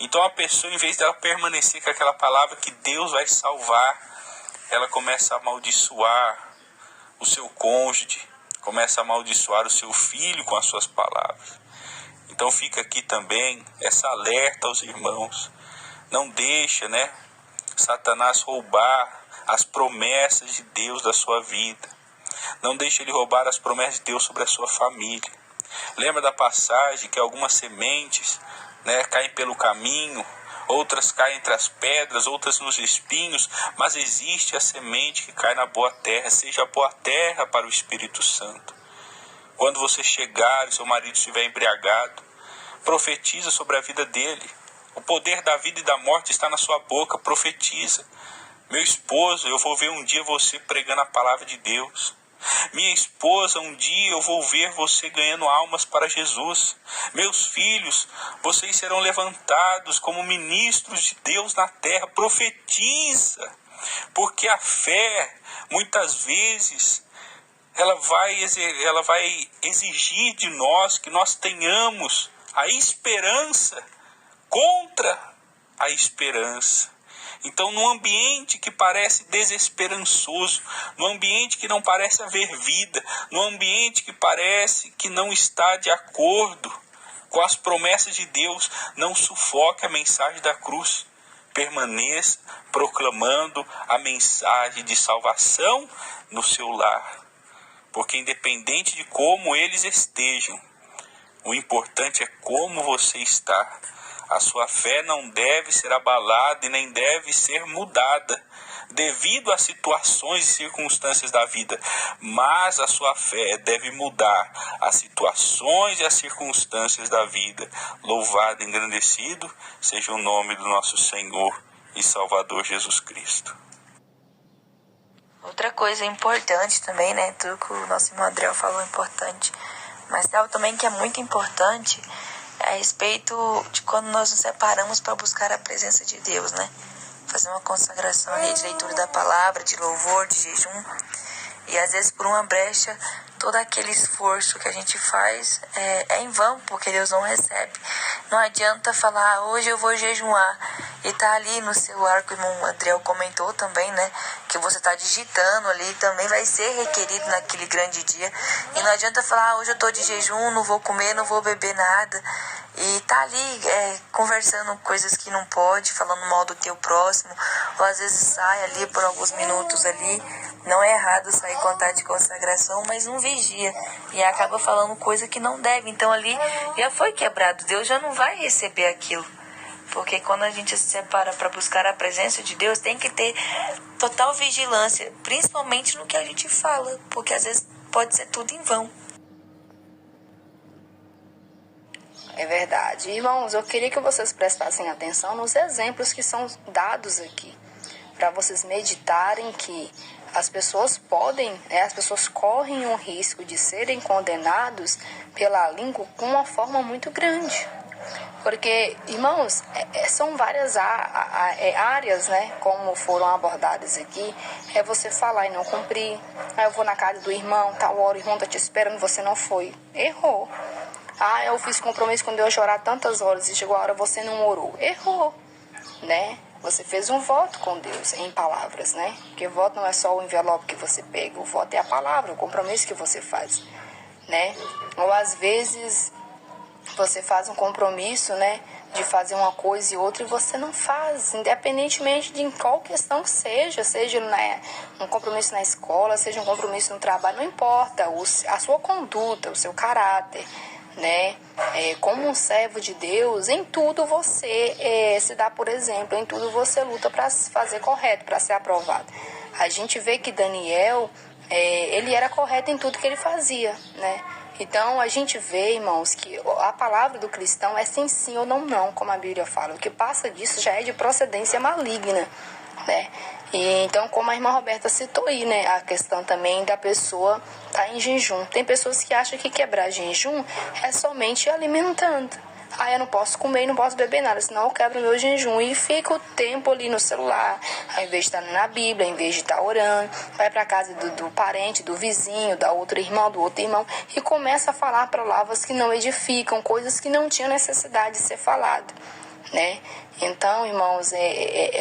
Então a pessoa, em vez dela permanecer com aquela palavra que Deus vai salvar, ela começa a amaldiçoar o seu cônjuge, começa a amaldiçoar o seu filho com as suas palavras. Então fica aqui também essa alerta aos irmãos. Não deixa, né, Satanás roubar as promessas de Deus da sua vida. Não deixa ele roubar as promessas de Deus sobre a sua família. Lembra da passagem que algumas sementes, né, caem pelo caminho, outras caem entre as pedras, outras nos espinhos, mas existe a semente que cai na boa terra. Seja a boa terra para o Espírito Santo. Quando você chegar e seu marido estiver embriagado, profetiza sobre a vida dele. O poder da vida e da morte está na sua boca, profetiza: meu esposo, eu vou ver um dia você pregando a palavra de Deus. Minha esposa, um dia eu vou ver você ganhando almas para Jesus. Meus filhos, vocês serão levantados como ministros de Deus na terra. Profetiza, porque a fé, muitas vezes, ela vai exigir de nós que nós tenhamos a esperança contra a esperança. Então, num ambiente que parece desesperançoso, num ambiente que não parece haver vida, num ambiente que parece que não está de acordo com as promessas de Deus, não sufoque a mensagem da cruz. Permaneça proclamando a mensagem de salvação no seu lar. Porque independente de como eles estejam, o importante é como você está. A sua fé não deve ser abalada e nem deve ser mudada devido às situações e circunstâncias da vida, mas a sua fé deve mudar as situações e as circunstâncias da vida. Louvado e engrandecido seja o nome do nosso Senhor e Salvador Jesus Cristo. Outra coisa importante também, né? Tudo que o nosso irmão Adriel falou é importante. Mas algo também que é muito importante é a respeito de quando nós nos separamos para buscar a presença de Deus, né? Fazer uma consagração ali de leitura da palavra, de louvor, de jejum. E às vezes por uma brecha, todo aquele esforço que a gente faz é em vão, porque Deus não recebe. Não adianta falar, hoje eu vou jejuar, e tá ali no celular, que o irmão Adriel comentou também, né? Que você tá digitando ali, também vai ser requerido naquele grande dia. E não adianta falar, hoje eu tô de jejum, não vou comer, não vou beber nada. E tá ali conversando coisas que não pode, falando mal do teu próximo, ou às vezes sai ali por alguns minutos ali. Não é errado sair contar de consagração, mas não vigia e acaba falando coisa que não deve. Então ali já foi quebrado, Deus já não vai receber aquilo. Porque quando a gente se separa para buscar a presença de Deus, tem que ter total vigilância, principalmente no que a gente fala, porque às vezes pode ser tudo em vão. É verdade. Irmãos, eu queria que vocês prestassem atenção nos exemplos que são dados aqui, para vocês meditarem que as pessoas as pessoas correm o risco de serem condenados pela língua com uma forma muito grande. Porque, irmãos, são várias áreas, né, como foram abordadas aqui. É você falar e não cumprir. Aí eu vou na casa do irmão, tal hora o irmão tá te esperando, você não foi. Errou. Ah, eu fiz compromisso com Deus chorar tantas horas e chegou a hora você não orou. Errou, né? Você fez um voto com Deus em palavras, né? Porque voto não é só o envelope que você pega, o voto é a palavra, o compromisso que você faz, né? Ou às vezes você faz um compromisso, né, de fazer uma coisa e outra e você não faz, independentemente de qual questão que seja um compromisso na escola, seja um compromisso no trabalho, não importa, a sua conduta, o seu caráter, né? Como um servo de Deus, em tudo você se dá por exemplo, em tudo você luta para fazer correto, para ser aprovado. A gente vê que Daniel, ele era correto em tudo que ele fazia, né? Então a gente vê, irmãos, que a palavra do cristão é sim ou não, como a Bíblia fala. O que passa disso já é de procedência maligna, né? E então, como a irmã Roberta citou aí, né, a questão também da pessoa estar em jejum. Tem pessoas que acham que quebrar jejum é somente alimentando. Ah, eu não posso comer e não posso beber nada, senão eu quebro o meu jejum. E fica o tempo ali no celular, ao invés de estar na Bíblia, ao invés de estar orando, vai para casa do parente, do vizinho, da outra irmã, do outro irmão, e começa a falar palavras que não edificam, coisas que não tinham necessidade de ser falado, né? Então, irmãos,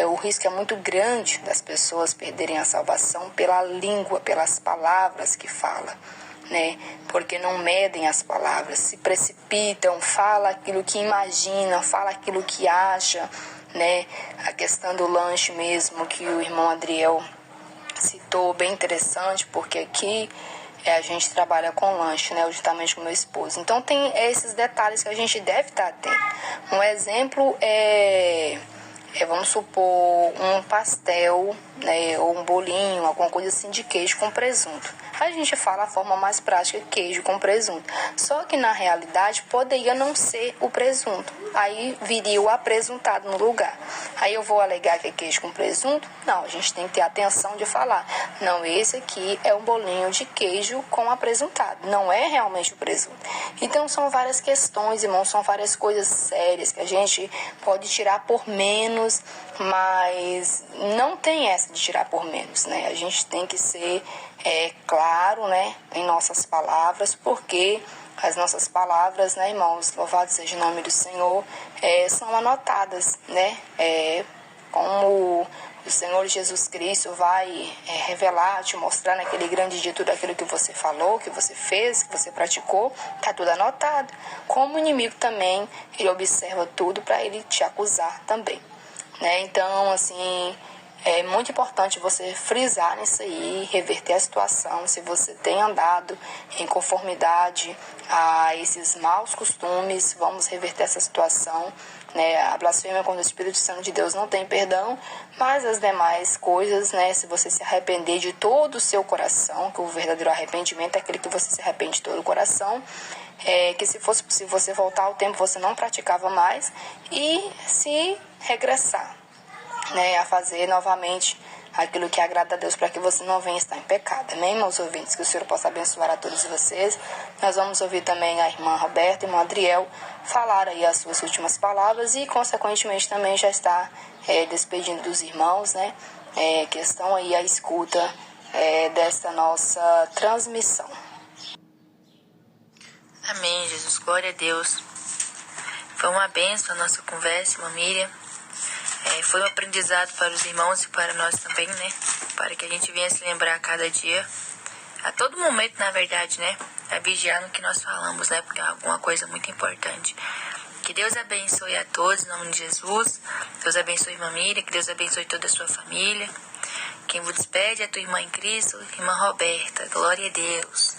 o risco é muito grande das pessoas perderem a salvação pela língua, pelas palavras que falam, né? Porque não medem as palavras, se precipitam, fala aquilo que imagina, fala aquilo que acha, né? A questão do lanche mesmo, que o irmão Adriel citou, bem interessante, porque aqui a gente trabalha com lanche, né, juntamente com meu esposo. Então tem esses detalhes que a gente deve estar atento. Um exemplo vamos supor, um pastel, né, ou um bolinho, alguma coisa assim de queijo com presunto. A gente fala a forma mais prática, queijo com presunto. Só que na realidade poderia não ser o presunto. Aí viria o apresuntado no lugar. Aí eu vou alegar que é queijo com presunto? Não, a gente tem que ter atenção de falar. Não, esse aqui é um bolinho de queijo com apresuntado. Não é realmente o presunto. Então são várias questões, irmãos, são várias coisas sérias que a gente pode tirar por menos, mas não tem essa de tirar por menos, né? A gente tem que ser claro, né, em nossas palavras, porque as nossas palavras, né, irmãos, louvado seja o nome do Senhor, são anotadas, né? Como o Senhor Jesus Cristo vai revelar, te mostrar naquele grande dia tudo aquilo que você falou, que você fez, que você praticou, está tudo anotado. Como o inimigo também, ele observa tudo para ele te acusar também, né? Então, assim, é muito importante você frisar nisso aí, reverter a situação. Se você tem andado em conformidade a esses maus costumes, vamos reverter essa situação, né? A blasfêmia contra o Espírito Santo de Deus não tem perdão, mas as demais coisas, né? Se você se arrepender de todo o seu coração, que o verdadeiro arrependimento é aquele que você se arrepende de todo o coração, que se fosse possível você voltar ao tempo, você não praticava mais, e se regressar, né, a fazer novamente aquilo que agrada a Deus, para que você não venha estar em pecado. Amém, meus ouvintes? Que o Senhor possa abençoar a todos vocês. Nós vamos ouvir também a irmã Roberta e a irmã Adriel falar aí as suas últimas palavras e, consequentemente, também já está despedindo dos irmãos, né? Que estão aí à escuta desta nossa transmissão. Amém, Jesus. Glória a Deus. Foi uma bênção a nossa conversa, irmã Miriam. Foi um aprendizado para os irmãos e para nós também, né? Para que a gente venha se lembrar a cada dia, a todo momento, na verdade, né? A vigiar no que nós falamos, né? Porque é alguma coisa muito importante. Que Deus abençoe a todos, em nome de Jesus. Deus abençoe a irmã Miriam, que Deus abençoe toda a sua família. Quem vos despede é a tua irmã em Cristo, irmã Roberta. Glória a Deus.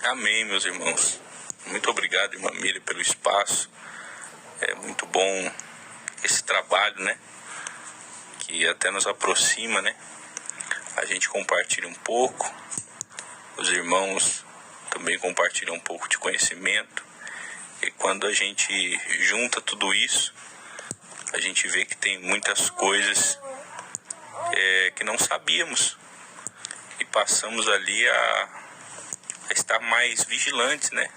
Amém, meus irmãos. Muito obrigado, irmã Miriam, pelo espaço. É muito bom esse trabalho, né? Que até nos aproxima, né? A gente compartilha um pouco. Os irmãos também compartilham um pouco de conhecimento. E quando a gente junta tudo isso, a gente vê que tem muitas coisas que não sabíamos. E passamos ali a estar mais vigilantes, né?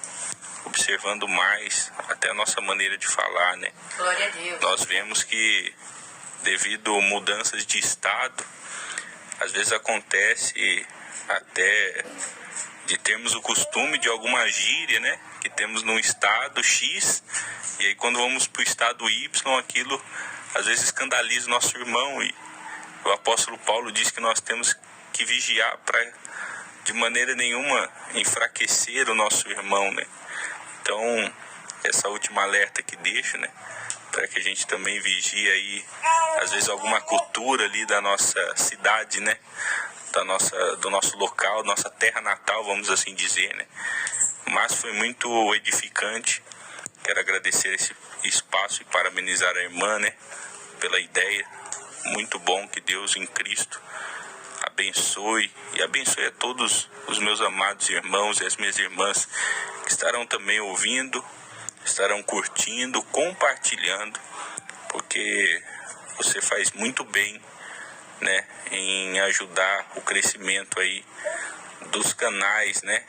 Observando mais até a nossa maneira de falar, né? Glória a Deus. Nós vemos que devido a mudanças de estado, às vezes acontece até de termos o costume de alguma gíria, né? Que temos no estado X, e aí quando vamos para o estado Y, aquilo às vezes escandaliza o nosso irmão, e o apóstolo Paulo diz que nós temos que vigiar para de maneira nenhuma enfraquecer o nosso irmão, né? Então, essa última alerta que deixo, né? Para que a gente também vigie aí, às vezes, alguma cultura ali da nossa cidade, né? Do nosso local, nossa terra natal, vamos assim dizer, né? Mas foi muito edificante. Quero agradecer esse espaço e parabenizar a irmã, né? Pela ideia. Muito bom, que Deus em Cristo abençoe e abençoe a todos os meus amados irmãos e as minhas irmãs que estarão também ouvindo, estarão curtindo, compartilhando, porque você faz muito bem, né, em ajudar o crescimento aí dos canais, né,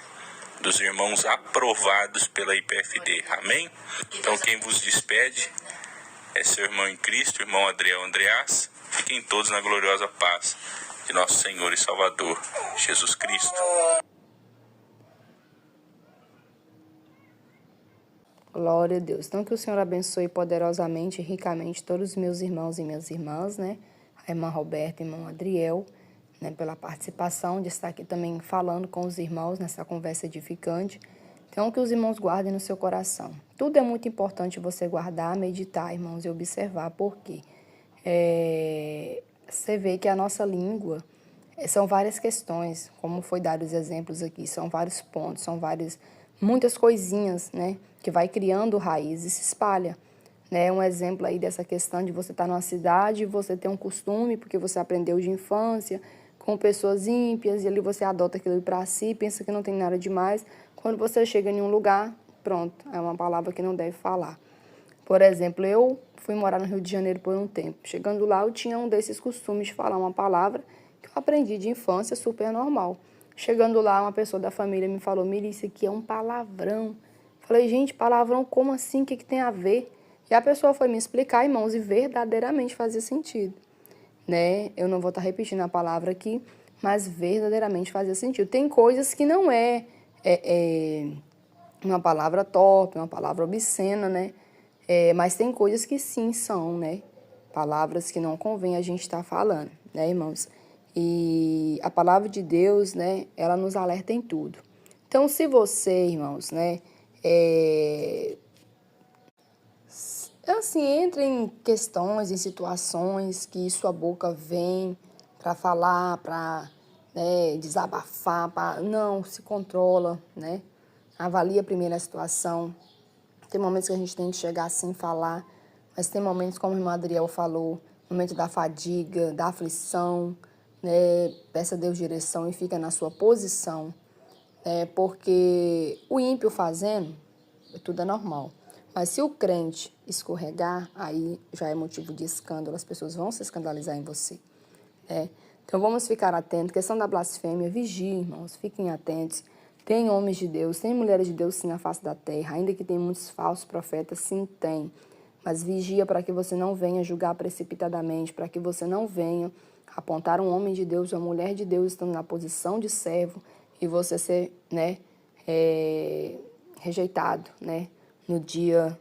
dos irmãos aprovados pela IPFD. Amém? Então quem vos despede é seu irmão em Cristo, irmão Adriel Andreas. Fiquem todos na gloriosa paz de nosso Senhor e Salvador, Jesus Cristo. Glória a Deus. Então, que o Senhor abençoe poderosamente e ricamente todos os meus irmãos e minhas irmãs, né? A irmã Roberta e o irmão Adriel, né? Pela participação de estar aqui também falando com os irmãos nessa conversa edificante. Então, que os irmãos guardem no seu coração. Tudo é muito importante você guardar, meditar, irmãos, e observar. Por quê? Você vê que a nossa língua são várias questões, como foi dado os exemplos aqui, são vários pontos, são muitas coisinhas, né, que vai criando raiz e se espalha, né? Um exemplo aí dessa questão de você estar numa cidade e você ter um costume, porque você aprendeu de infância, com pessoas ímpias, e ali você adota aquilo para si, pensa que não tem nada demais. Quando você chega em um lugar, pronto, é uma palavra que não deve falar. Por exemplo, eu fui morar no Rio de Janeiro por um tempo. Chegando lá, eu tinha um desses costumes de falar uma palavra que eu aprendi de infância, super normal. Chegando lá, uma pessoa da família me falou: Miri, isso aqui é um palavrão. Falei: gente, palavrão, como assim? O que tem a ver? E a pessoa foi me explicar, irmãos, e verdadeiramente fazia sentido, né? Eu não vou estar repetindo a palavra aqui, mas verdadeiramente fazia sentido. Tem coisas que não é uma palavra torpe, uma palavra obscena, né? Mas tem coisas que sim são, né? Palavras que não convém a gente estar falando, né, irmãos? E a palavra de Deus, né, ela nos alerta em tudo. Então, se você, irmãos, né, assim, entra em questões, em situações que sua boca vem para falar, para, né, desabafar, não, se controla, né? Avalia primeiro a situação. Tem momentos que a gente tem que chegar assim falar, mas tem momentos, como o irmão Adriel falou, momento da fadiga, da aflição, né? Peça a Deus direção e fica na sua posição, porque o ímpio fazendo, tudo é normal. Mas se o crente escorregar, aí já é motivo de escândalo, as pessoas vão se escandalizar em você. né? Então vamos ficar atentos. Questão da blasfêmia, vigie, irmãos, fiquem atentos. Tem homens de Deus, tem mulheres de Deus sim na face da terra, ainda que tem muitos falsos profetas, sim tem. Mas vigia para que você não venha julgar precipitadamente, para que você não venha apontar um homem de Deus, uma mulher de Deus estando na posição de servo e você ser, né, rejeitado, né, no dia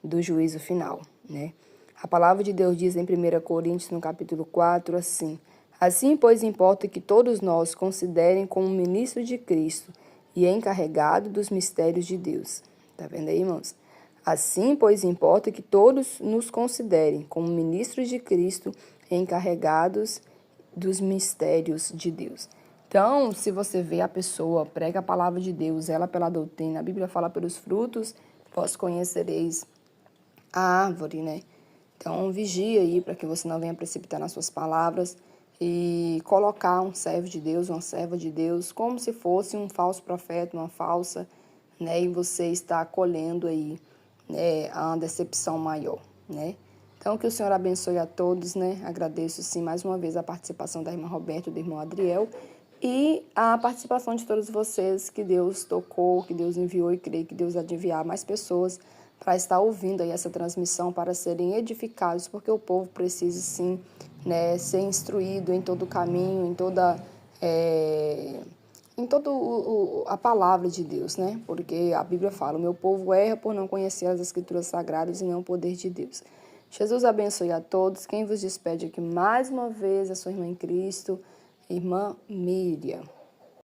do juízo final, né? A palavra de Deus diz em 1 Coríntios, no capítulo 4, assim: assim, pois, importa que todos nós considerem como ministro de Cristo e encarregado dos mistérios de Deus. Tá vendo aí, irmãos? Assim, pois, importa que todos nos considerem como ministros de Cristo e encarregados dos mistérios de Deus. Então, se você vê a pessoa, prega a palavra de Deus, ela pela doutrina, a Bíblia fala pelos frutos, vós conhecereis a árvore, né? Então, vigia aí para que você não venha precipitar nas suas palavras e colocar um servo de Deus, uma serva de Deus, como se fosse um falso profeta, uma falsa, né? E você está colhendo aí, né, a decepção maior, né? Então, que o Senhor abençoe a todos, né? Agradeço, sim, mais uma vez a participação da irmã Roberta e do irmão Adriel e a participação de todos vocês que Deus tocou, que Deus enviou e creio que Deus há de enviar mais pessoas para estar ouvindo aí essa transmissão, para serem edificados, porque o povo precisa, sim, né, ser instruído em todo o caminho, em toda a palavra de Deus, né? Porque a Bíblia fala, o meu povo erra por não conhecer as Escrituras Sagradas e não o poder de Deus. Jesus abençoe a todos. Quem vos despede aqui mais uma vez é a sua irmã em Cristo, irmã Miriam.